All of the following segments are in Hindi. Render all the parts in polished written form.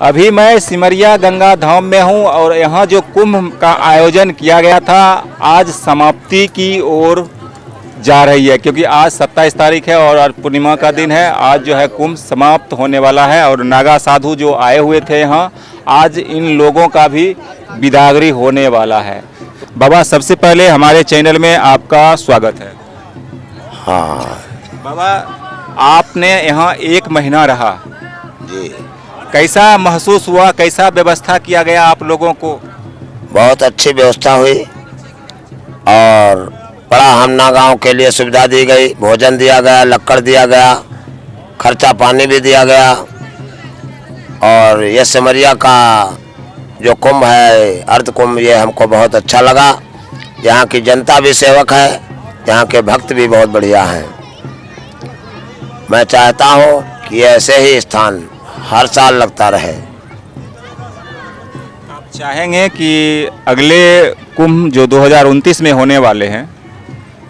अभी मैं सिमरिया गंगा धाम में हूं और यहाँ जो कुंभ का आयोजन किया गया था आज समाप्ति की ओर जा रही है, क्योंकि आज 27 तारीख है और आज पूर्णिमा का दिन है। आज जो है कुंभ समाप्त होने वाला है और नागा साधु जो आए हुए थे यहाँ, आज इन लोगों का भी बिदागरी होने वाला है। बाबा, सबसे पहले हमारे चैनल में आपका स्वागत है। हाँ बाबा, आपने यहाँ 1 महीना रहा जी, कैसा महसूस हुआ, कैसा व्यवस्था किया गया आप लोगों को? बहुत अच्छी व्यवस्था हुई और बड़ा हमना गांव के लिए सुविधा दी गई। भोजन दिया गया, लक्कड़ दिया गया, खर्चा पानी भी दिया गया। और ये सिमरिया का जो कुंभ है, अर्ध कुंभ, ये हमको बहुत अच्छा लगा। यहाँ की जनता भी सेवक है, यहाँ के भक्त भी बहुत बढ़िया हैं। मैं चाहता हूँ कि ऐसे ही स्थान हर साल लगता रहे। आप चाहेंगे कि अगले कुंभ जो 2029 में होने वाले हैं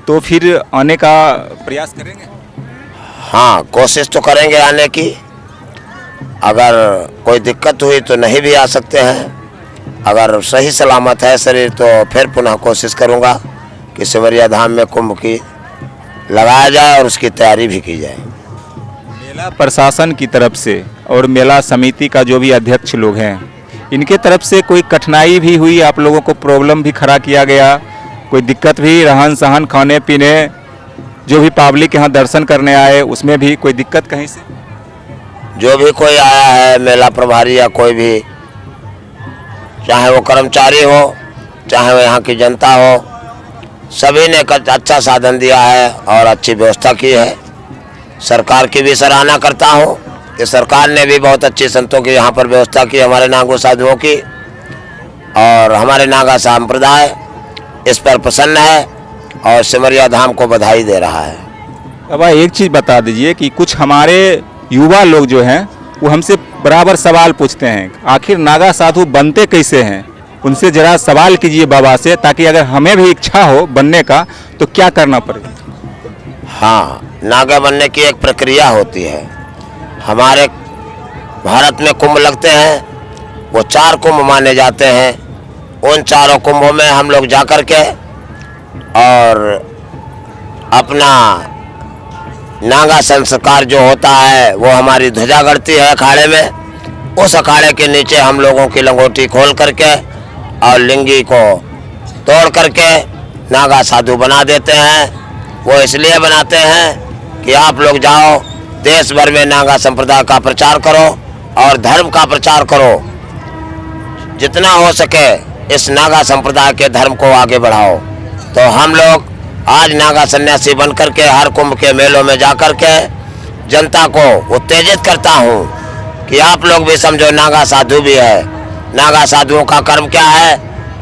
तो फिर आने का प्रयास करेंगे? हाँ, कोशिश तो करेंगे आने की। अगर कोई दिक्कत हुई तो नहीं भी आ सकते हैं। अगर सही सलामत है शरीर तो फिर पुनः कोशिश करूँगा कि सिमरिया धाम में कुंभ की लगाया जाए और उसकी तैयारी भी की जाए। मेला प्रशासन की तरफ से और मेला समिति का जो भी अध्यक्ष लोग हैं, इनके तरफ से कोई कठिनाई भी हुई? आप लोगों को प्रॉब्लम भी खड़ा किया गया? कोई दिक्कत भी, रहन सहन, खाने पीने, जो भी पब्लिक यहाँ दर्शन करने आए उसमें भी कोई दिक्कत कहीं से? जो भी कोई आया है, मेला प्रभारी या कोई भी, चाहे वो कर्मचारी हो चाहे वो यहाँ की जनता हो, सभी ने अच्छा साधन दिया है और अच्छी व्यवस्था की है। सरकार की भी सराहना करता हूँ कि सरकार ने भी बहुत अच्छी संतों की यहाँ पर व्यवस्था की, हमारे नागो साधुओं की, और हमारे नागा संप्रदाय इस पर प्रसन्न है और सिमरिया धाम को बधाई दे रहा है। अब एक चीज़ बता दीजिए कि कुछ हमारे युवा लोग जो हैं वो हमसे बराबर सवाल पूछते हैं, आखिर नागा साधु बनते कैसे हैं? उनसे जरा सवाल कीजिए बाबा से, ताकि अगर हमें भी इच्छा हो बनने का तो क्या करना पड़ेगा? हाँ, नागा बनने की एक प्रक्रिया होती है। हमारे भारत में कुंभ लगते हैं, वो 4 कुंभ माने जाते हैं। उन चारों कुंभों में हम लोग जाकर के और अपना नागा संस्कार जो होता है वो हमारी ध्वजा गड़ती है अखाड़े में। उस अखाड़े के नीचे हम लोगों की लंगोटी खोल करके और लिंगी को तोड़ करके नागा साधु बना देते हैं। वो इसलिए बनाते हैं कि आप लोग जाओ, देश भर में नागा संप्रदाय का प्रचार करो और धर्म का प्रचार करो। जितना हो सके इस नागा संप्रदाय के धर्म को आगे बढ़ाओ। तो हम लोग आज नागा सन्यासी बन करके हर कुंभ के मेलों में जाकर के जनता को उत्तेजित करता हूँ कि आप लोग भी समझो नागा साधु भी है। नागा साधुओं का कर्म क्या है?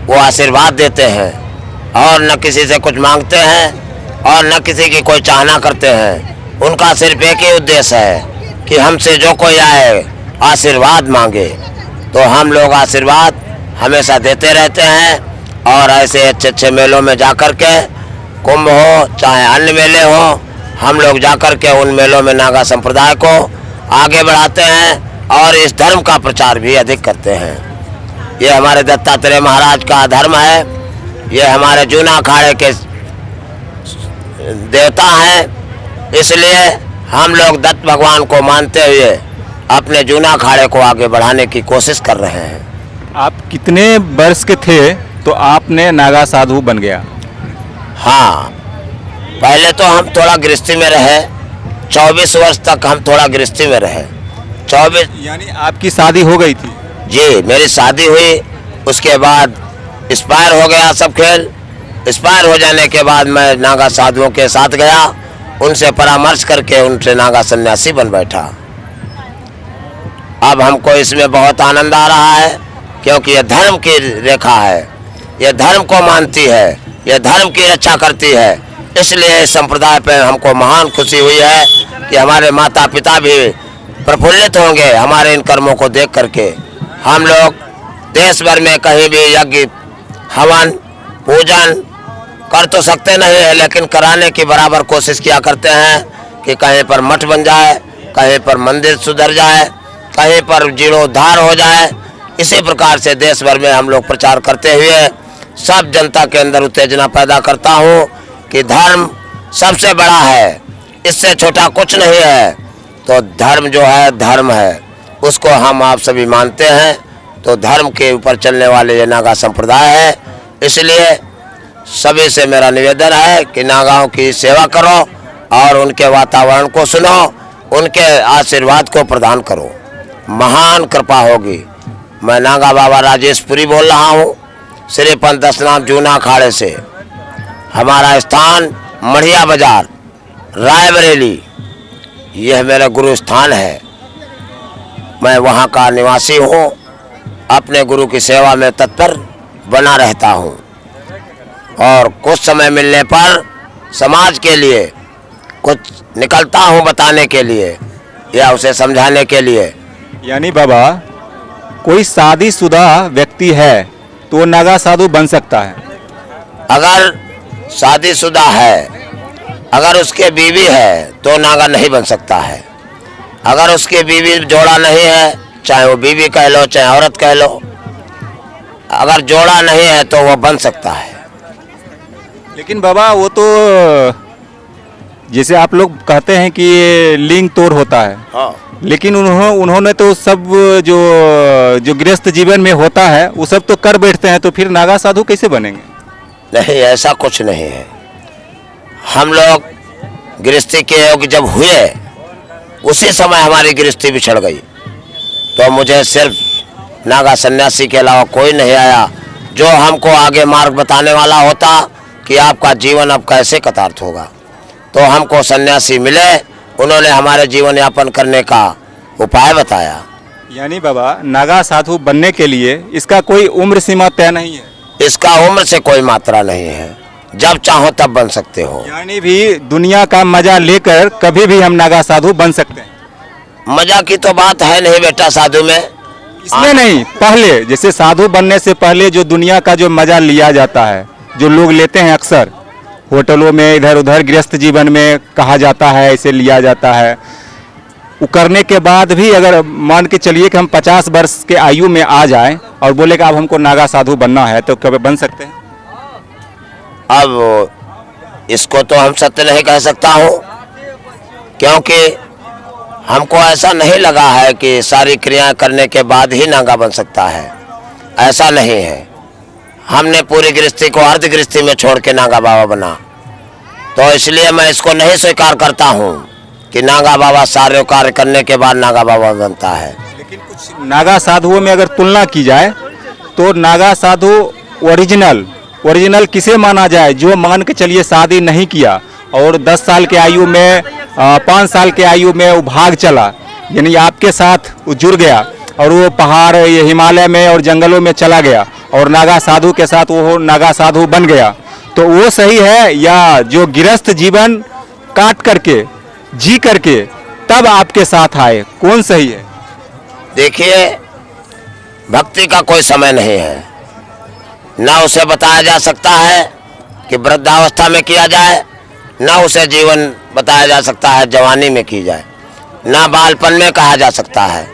वो आशीर्वाद देते हैं और न किसी से कुछ मांगते हैं और न किसी की कोई चाहना करते हैं। उनका सिर्फ एक ही उद्देश्य है कि हमसे जो कोई आए आशीर्वाद मांगे। तो हम लोग आशीर्वाद हमेशा देते रहते हैं और ऐसे अच्छे अच्छे मेलों में जाकर के, कुंभ हो चाहे अन्य मेले हो, हम लोग जाकर के उन मेलों में नागा संप्रदाय को आगे बढ़ाते हैं और इस धर्म का प्रचार भी अधिक करते हैं। ये हमारे दत्तात्रेय महाराज का धर्म है, ये हमारे जूना अखाड़े के देवता हैं। इसलिए हम लोग दत्त भगवान को मानते हुए अपने जूना अखाड़े को आगे बढ़ाने की कोशिश कर रहे हैं। आप कितने वर्ष के थे तो आपने नागा साधु बन गया? हाँ, पहले तो हम थोड़ा गृहस्थी में रहे, 24 वर्ष तक हम थोड़ा गृहस्थी में रहे। 24 यानी आपकी शादी हो गई थी? जी, मेरी शादी हुई, उसके बाद एक्सपायर हो गया सब खेल। एक्सपायर हो जाने के बाद मैं नागा साधुओं के साथ गया, उनसे परामर्श करके उनसे नागा सन्यासी बन बैठा। अब हमको इसमें बहुत आनंद आ रहा है, क्योंकि यह धर्म की रेखा है, यह धर्म को मानती है, यह धर्म की रक्षा करती है। इसलिए इस संप्रदाय पे हमको महान खुशी हुई है कि हमारे माता पिता भी प्रफुल्लित होंगे हमारे इन कर्मों को देख करके। हम लोग देश भर में कहीं भी यज्ञ, हवन, पूजन कर तो सकते नहीं है, लेकिन कराने की बराबर कोशिश किया करते हैं कि कहीं पर मठ बन जाए, कहीं पर मंदिर सुधर जाए, कहीं पर जीर्णोद्धार हो जाए। इसी प्रकार से देश भर में हम लोग प्रचार करते हुए सब जनता के अंदर उत्तेजना पैदा करता हूँ कि धर्म सबसे बड़ा है, इससे छोटा कुछ नहीं है। तो धर्म जो है धर्म है, उसको हम आप सभी मानते हैं। तो धर्म के ऊपर चलने वाले ये नागा संप्रदाय है। इसलिए सभी से मेरा निवेदन है कि नागाओं की सेवा करो और उनके वातावरण को सुनो, उनके आशीर्वाद को प्रदान करो, महान कृपा होगी। मैं नागा बाबा राजेशपुरी बोल रहा हूँ, श्री पंथ दशनाम जूना अखाड़े से। हमारा स्थान मढ़िया बाजार, रायबरेली, यह मेरा गुरु स्थान है। मैं वहाँ का निवासी हूँ, अपने गुरु की सेवा में तत्पर बना रहता हूँ और कुछ समय मिलने पर समाज के लिए कुछ निकलता हूँ बताने के लिए या उसे समझाने के लिए। यानी बाबा, कोई शादीशुदा व्यक्ति है तो नागा साधु बन सकता है? अगर शादीशुदा है, अगर उसके बीवी है तो नागा नहीं बन सकता है। अगर उसके बीवी जोड़ा नहीं है, चाहे वो बीवी कह लो चाहे औरत कह लो, अगर जोड़ा नहीं है तो वो बन सकता है। लेकिन बाबा, वो तो जैसे आप लोग कहते हैं कि लिंग तोड़ होता है, हाँ। लेकिन उन्होंने तो सब जो गृहस्थ जीवन में होता है वो सब तो कर बैठते हैं, तो फिर नागा साधु कैसे बनेंगे? नहीं, ऐसा कुछ नहीं है। हम लोग गृहस्थी के योग जब हुए उसी समय हमारी गृहस्थी बिछड़ गई। तो मुझे सिर्फ नागा सन्यासी के अलावा कोई नहीं आया जो हमको आगे मार्ग बताने वाला होता कि आपका जीवन अब कैसे कृतार्थ होगा। तो हमको सन्यासी मिले, उन्होंने हमारे जीवन यापन करने का उपाय बताया। यानी बाबा, नागा साधु बनने के लिए इसका कोई उम्र सीमा तय नहीं है? इसका उम्र से कोई मात्रा नहीं है, जब चाहो तब बन सकते हो। यानी भी दुनिया का मजा लेकर कभी भी हम नागा साधु बन सकते हैं? मजा की तो बात है नहीं बेटा साधु में। इसमें नहीं, पहले जैसे साधु बनने से पहले जो दुनिया का जो मजा लिया जाता है, जो लोग लेते हैं अक्सर होटलों में, इधर उधर गृहस्थ जीवन में कहा जाता है, ऐसे लिया जाता है। वो करने के बाद भी अगर मान के चलिए कि हम 50 वर्ष के आयु में आ जाएं और बोले कि अब हमको नागा साधु बनना है, तो कभी बन सकते हैं? अब इसको तो हम सत्य नहीं कह सकता हूँ, क्योंकि हमको ऐसा नहीं लगा है कि सारी क्रियाएं करने के बाद ही नागा बन सकता है। ऐसा नहीं है। हमने पूरी गृहस्थी को अर्ध गृहस्थी में छोड़ के नागा बाबा बना, तो इसलिए मैं इसको नहीं स्वीकार करता हूँ कि नागा बाबा सारे कार्य करने के बाद नागा बाबा बनता है। लेकिन कुछ नागा साधुओं में अगर तुलना की जाए तो नागा साधु ओरिजिनल किसे माना जाए? जो मान के चलिए शादी नहीं किया और 10 साल के आयु में 5 साल के आयु में वो भाग चला, यानी आपके साथ वो जुड़ गया और वो पहाड़ ये हिमालय में और जंगलों में चला गया और नागा साधु के साथ वो नागा साधु बन गया, तो वो सही है? या जो गृहस्थ जीवन काट करके जी करके तब आपके साथ आए, कौन सही है? देखिए, भक्ति का कोई समय नहीं है। ना उसे बताया जा सकता है कि वृद्धावस्था में किया जाए, ना उसे जीवन बताया जा सकता है जवानी में की जाए, ना बालपन में कहा जा सकता है।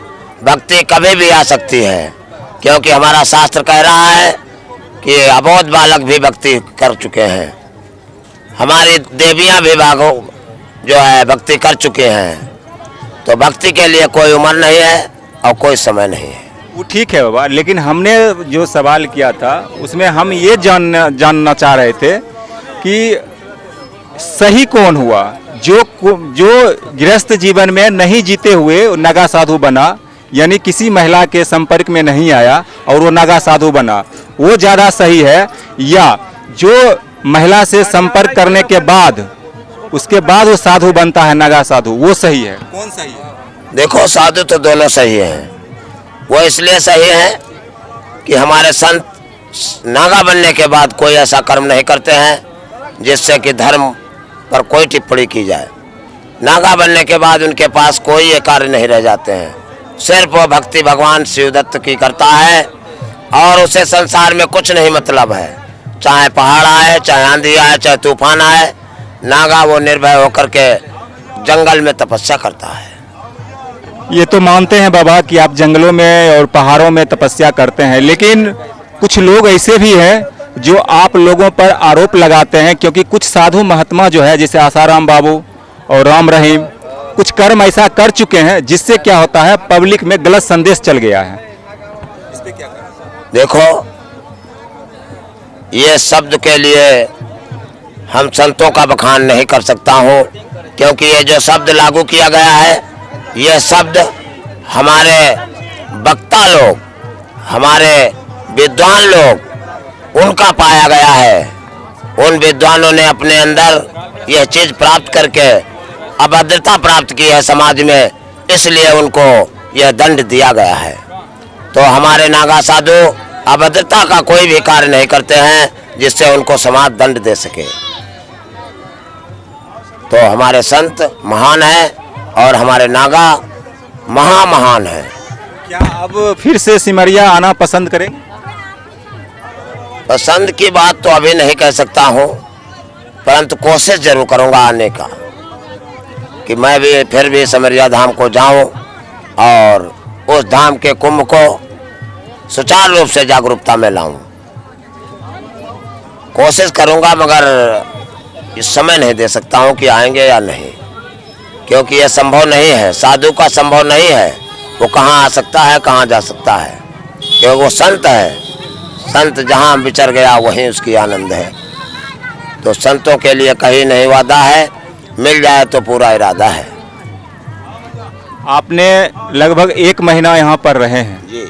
भक्ति कभी भी आ सकती है, क्योंकि हमारा शास्त्र कह रहा है कि अबोध बालक भी भक्ति कर चुके हैं। हमारी देवियां भी जो है भक्ति कर चुके हैं। तो भक्ति के लिए कोई उम्र नहीं है और कोई समय नहीं है। वो ठीक है बाबा, लेकिन हमने जो सवाल किया था उसमें हम ये जानना चाह रहे थे कि सही कौन हुआ? जो गृहस्थ जीवन में नहीं जीते हुए नागा साधु बना, यानी किसी महिला के संपर्क में नहीं आया और वो नागा साधु बना, वो ज़्यादा सही है? या जो महिला से संपर्क करने के बाद उसके बाद वो साधु बनता है नागा साधु, वो सही है? कौन सही है? देखो, साधु तो दोनों सही हैं। वो इसलिए सही है कि हमारे संत नागा बनने के बाद कोई ऐसा कर्म नहीं करते हैं जिससे कि धर्म पर कोई टिप्पणी की जाए। नागा बनने के बाद उनके पास कोई ये कार्य नहीं रह जाते हैं। सिर्फ वो भक्ति भगवान शिवदत्त की करता है और उसे संसार में कुछ नहीं मतलब है। चाहे पहाड़ आए, चाहे आंधी आए, चाहे तूफान आए, नागा वो निर्भय होकर के जंगल में तपस्या करता है। ये तो मानते हैं बाबा कि आप जंगलों में और पहाड़ों में तपस्या करते हैं, लेकिन कुछ लोग ऐसे भी हैं जो आप लोगों पर आरोप लगाते हैं, क्योंकि कुछ साधु महात्मा जो है जैसे आसाराम बाबू और राम रहीम कुछ कर्म ऐसा कर चुके हैं जिससे क्या होता है, पब्लिक में गलत संदेश चल गया है। इस पे क्या करें? देखो, ये शब्द के लिए हम संतों का बखान नहीं कर सकता हूँ, क्योंकि ये जो शब्द लागू किया गया है, ये शब्द हमारे वक्ता लोग, हमारे विद्वान लोग, उनका पाया गया है। उन विद्वानों ने अपने अंदर यह चीज प्राप्त करके अभद्रता प्राप्त की है समाज में, इसलिए उनको यह दंड दिया गया है। तो हमारे नागा साधु अभद्रता का कोई भी कार्य नहीं करते हैं जिससे उनको समाज दंड दे सके। तो हमारे संत महान है और हमारे नागा महान है। क्या अब फिर से सिमरिया आना पसंद करेंगे? पसंद की बात तो अभी नहीं कह सकता हूँ, परंतु कोशिश जरूर करूँगा आने का, कि मैं भी फिर भी सिमरिया धाम को जाऊं और उस धाम के कुंभ को सुचारू रूप से जागरूकता में लाऊं। कोशिश करूंगा, मगर इस समय नहीं दे सकता हूं कि आएंगे या नहीं, क्योंकि यह संभव नहीं है। साधु का संभव नहीं है, वो कहाँ आ सकता है, कहाँ जा सकता है, क्योंकि वो संत है। संत जहाँ विचर गया वहीं उसकी आनंद है। तो संतों के लिए कहीं नहीं वादा है, मिल जाए तो पूरा इरादा है। आपने लगभग 1 महीना यहाँ पर रहे हैं जी।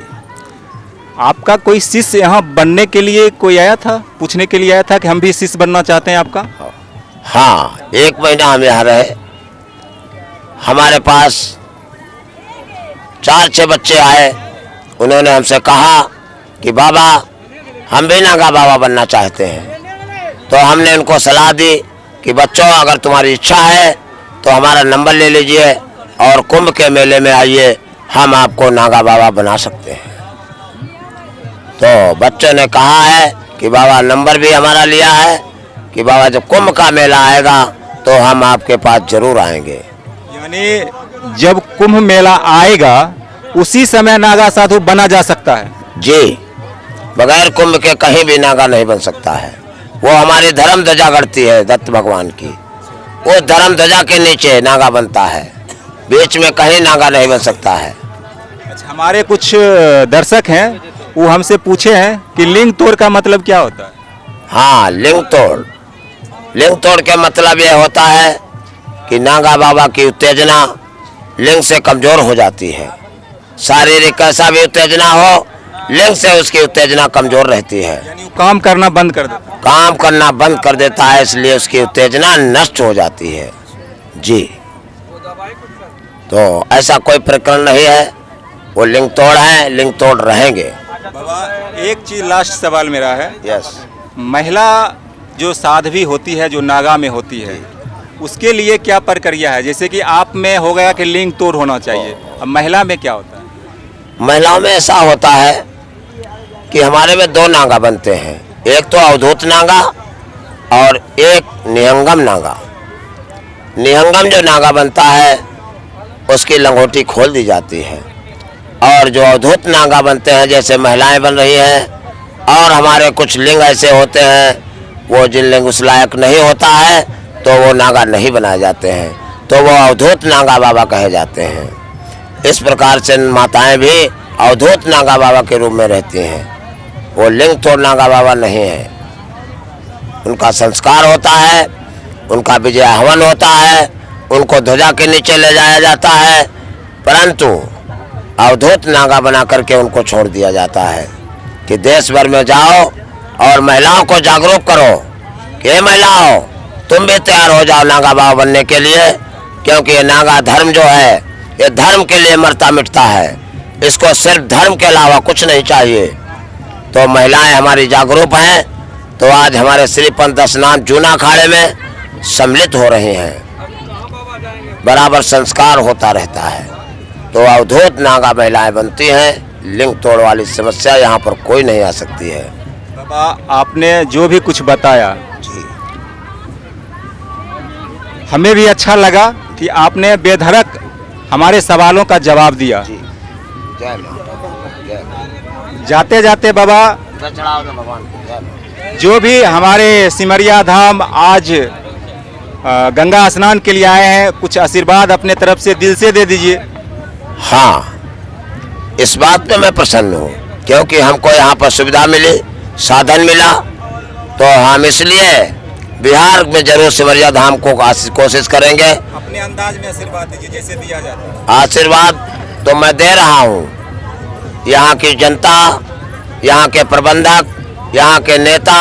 आपका कोई शिष्य यहाँ बनने के लिए कोई आया था, पूछने के लिए आया था कि हम भी शिष्य बनना चाहते हैं आपका? हाँ, 1 महीना हम यहाँ रहे। हमारे पास 4-6 बच्चे आए, उन्होंने हमसे कहा कि बाबा हम भी नागा बाबा बनना चाहते हैं। तो हमने उनको सलाह दी कि बच्चों, अगर तुम्हारी इच्छा है तो हमारा नंबर ले लीजिए और कुंभ के मेले में आइए, हम आपको नागा बाबा बना सकते हैं। तो बच्चों ने कहा है कि बाबा नंबर भी हमारा लिया है कि बाबा जब कुंभ का मेला आएगा तो हम आपके पास जरूर आएंगे। यानी जब कुंभ मेला आएगा उसी समय नागा साधु बना जा सकता है? जी, बगैर कुंभ के कहीं भी नागा नहीं बन सकता है। वो हमारी धर्म ध्वजा गढ़ती है दत्त भगवान की, वो धर्म ध्वजा के नीचे नागा बनता है, बीच में कहीं नागा नहीं बन सकता है। अच्छा, हमारे कुछ दर्शक हैं वो हमसे पूछे हैं कि लिंग तोड़ का मतलब क्या होता है? हाँ, लिंग तोड़ के मतलब ये होता है कि नागा बाबा की उत्तेजना लिंग से कमजोर हो जाती है। शारीरिक कैसा भी उत्तेजना हो, लिंग से उसकी उत्तेजना कमजोर रहती है। यानी वो काम करना बंद कर देता है? काम करना बंद कर देता है, इसलिए उसकी उत्तेजना नष्ट हो जाती है। जी, तो ऐसा कोई प्रकरण नहीं है, वो लिंग तोड़ है, लिंग तोड़ रहेंगे। बाबा, एक चीज लास्ट सवाल मेरा है। यस। महिला जो साध्वी होती है, जो नागा में होती है, उसके लिए क्या प्रक्रिया है? जैसे कि आप में हो गया कि लिंग तोड़ होना चाहिए, अब महिला में क्या होता है? महिलाओं में ऐसा होता है कि हमारे में 2 नागा बनते हैं, एक तो अवधूत नागा और एक निहंगम नागा। निहंगम जो नागा बनता है उसकी लंगोटी खोल दी जाती है, और जो अवधूत नागा बनते हैं, जैसे महिलाएं बन रही हैं, और हमारे कुछ लिंग ऐसे होते हैं वो जिन लिंग उस लायक नहीं होता है तो वो नागा नहीं बनाए जाते हैं, तो वो अवधूत नागा बाबा कहे जाते हैं। इस प्रकार से माताएं भी अवधूत नागा बाबा के रूप में रहती हैं, वो लिंग तोड़ नागा बाबा नहीं है। उनका संस्कार होता है, उनका विजय हवन होता है, उनको ध्वजा के नीचे ले जाया जाता है, परंतु अवधूत नागा बना करके उनको छोड़ दिया जाता है कि देश भर में जाओ और महिलाओं को जागरूक करो कि हे महिलाओं, तुम भी तैयार हो जाओ नागा बाबा बनने के लिए, क्योंकि ये नागा धर्म जो है ये धर्म के लिए मरता मिटता है, इसको सिर्फ धर्म के अलावा कुछ नहीं चाहिए। तो महिलाएं हमारी जागरूक हैं, तो आज हमारे श्री पंथ स्नान जूना अखाड़े में सम्मिलित हो रहे हैं, बराबर संस्कार होता रहता है। तो अवधूत नागा महिलाएं बनती हैं, लिंग तोड़ वाली समस्या यहाँ पर कोई नहीं आ सकती है। बाबा, आपने जो भी कुछ बताया जी, हमें भी अच्छा लगा कि आपने बेधड़क हमारे सवालों का जवाब दिया। जी जय माँ जय जाते जाते बाबा, चढ़ाओ भगवान जय माँ। जो भी हमारे सिमरिया धाम आज गंगा स्नान के लिए आए हैं, कुछ आशीर्वाद अपने तरफ से दिल से दे दीजिए। हाँ, इस बात पे मैं प्रसन्न हूँ क्योंकि हमको यहाँ पर सुविधा मिली, साधन मिला, तो हम इसलिए बिहार में जरूर सिमरिया धाम को कोशिश करेंगे। अपने अंदाज में आशीर्वाद दीजिए जैसे दिया जाता है। आशीर्वाद तो मैं दे रहा हूँ, यहाँ की जनता, यहाँ के प्रबंधक, यहाँ के नेता,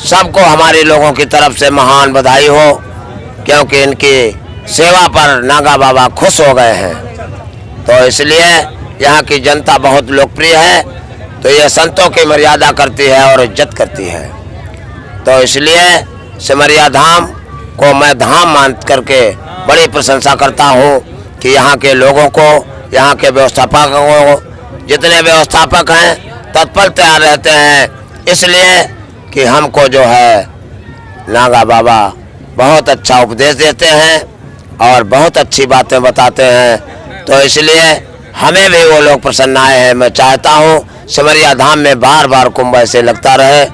सबको हमारे लोगों की तरफ से महान बधाई हो, क्योंकि इनकी सेवा पर नागा बाबा खुश हो गए हैं। तो इसलिए यहाँ की जनता बहुत लोकप्रिय है, तो ये संतों की मर्यादा करती है और इज्जत करती है। तो इसलिए सिमरिया धाम को मैं धाम मान करके बड़ी प्रशंसा करता हूँ कि यहाँ के लोगों को, यहाँ के व्यवस्थापकों को, जितने व्यवस्थापक हैं तत्पर तैयार रहते हैं, इसलिए कि हमको जो है नागा बाबा बहुत अच्छा उपदेश देते हैं और बहुत अच्छी बातें बताते हैं। तो इसलिए हमें भी वो लोग प्रसन्न आए हैं। मैं चाहता हूँ सिमरिया धाम में बार बार कुंभ ऐसे लगता रहे।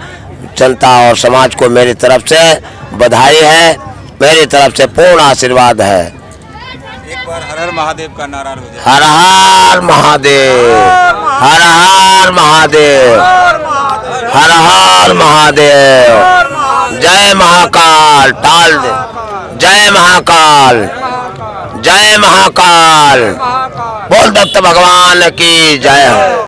जनता और समाज को मेरी तरफ से बधाई है, मेरी तरफ से पूर्ण आशीर्वाद है। एक बार हर हर महादेव का नारा हो जाए। हर हर महादेव, हर हर महादेव, हर हर महादेव। जय महाकाल, टाल दे। जय महाकाल, जय महाकाल। बोल दत्त भगवान की जय।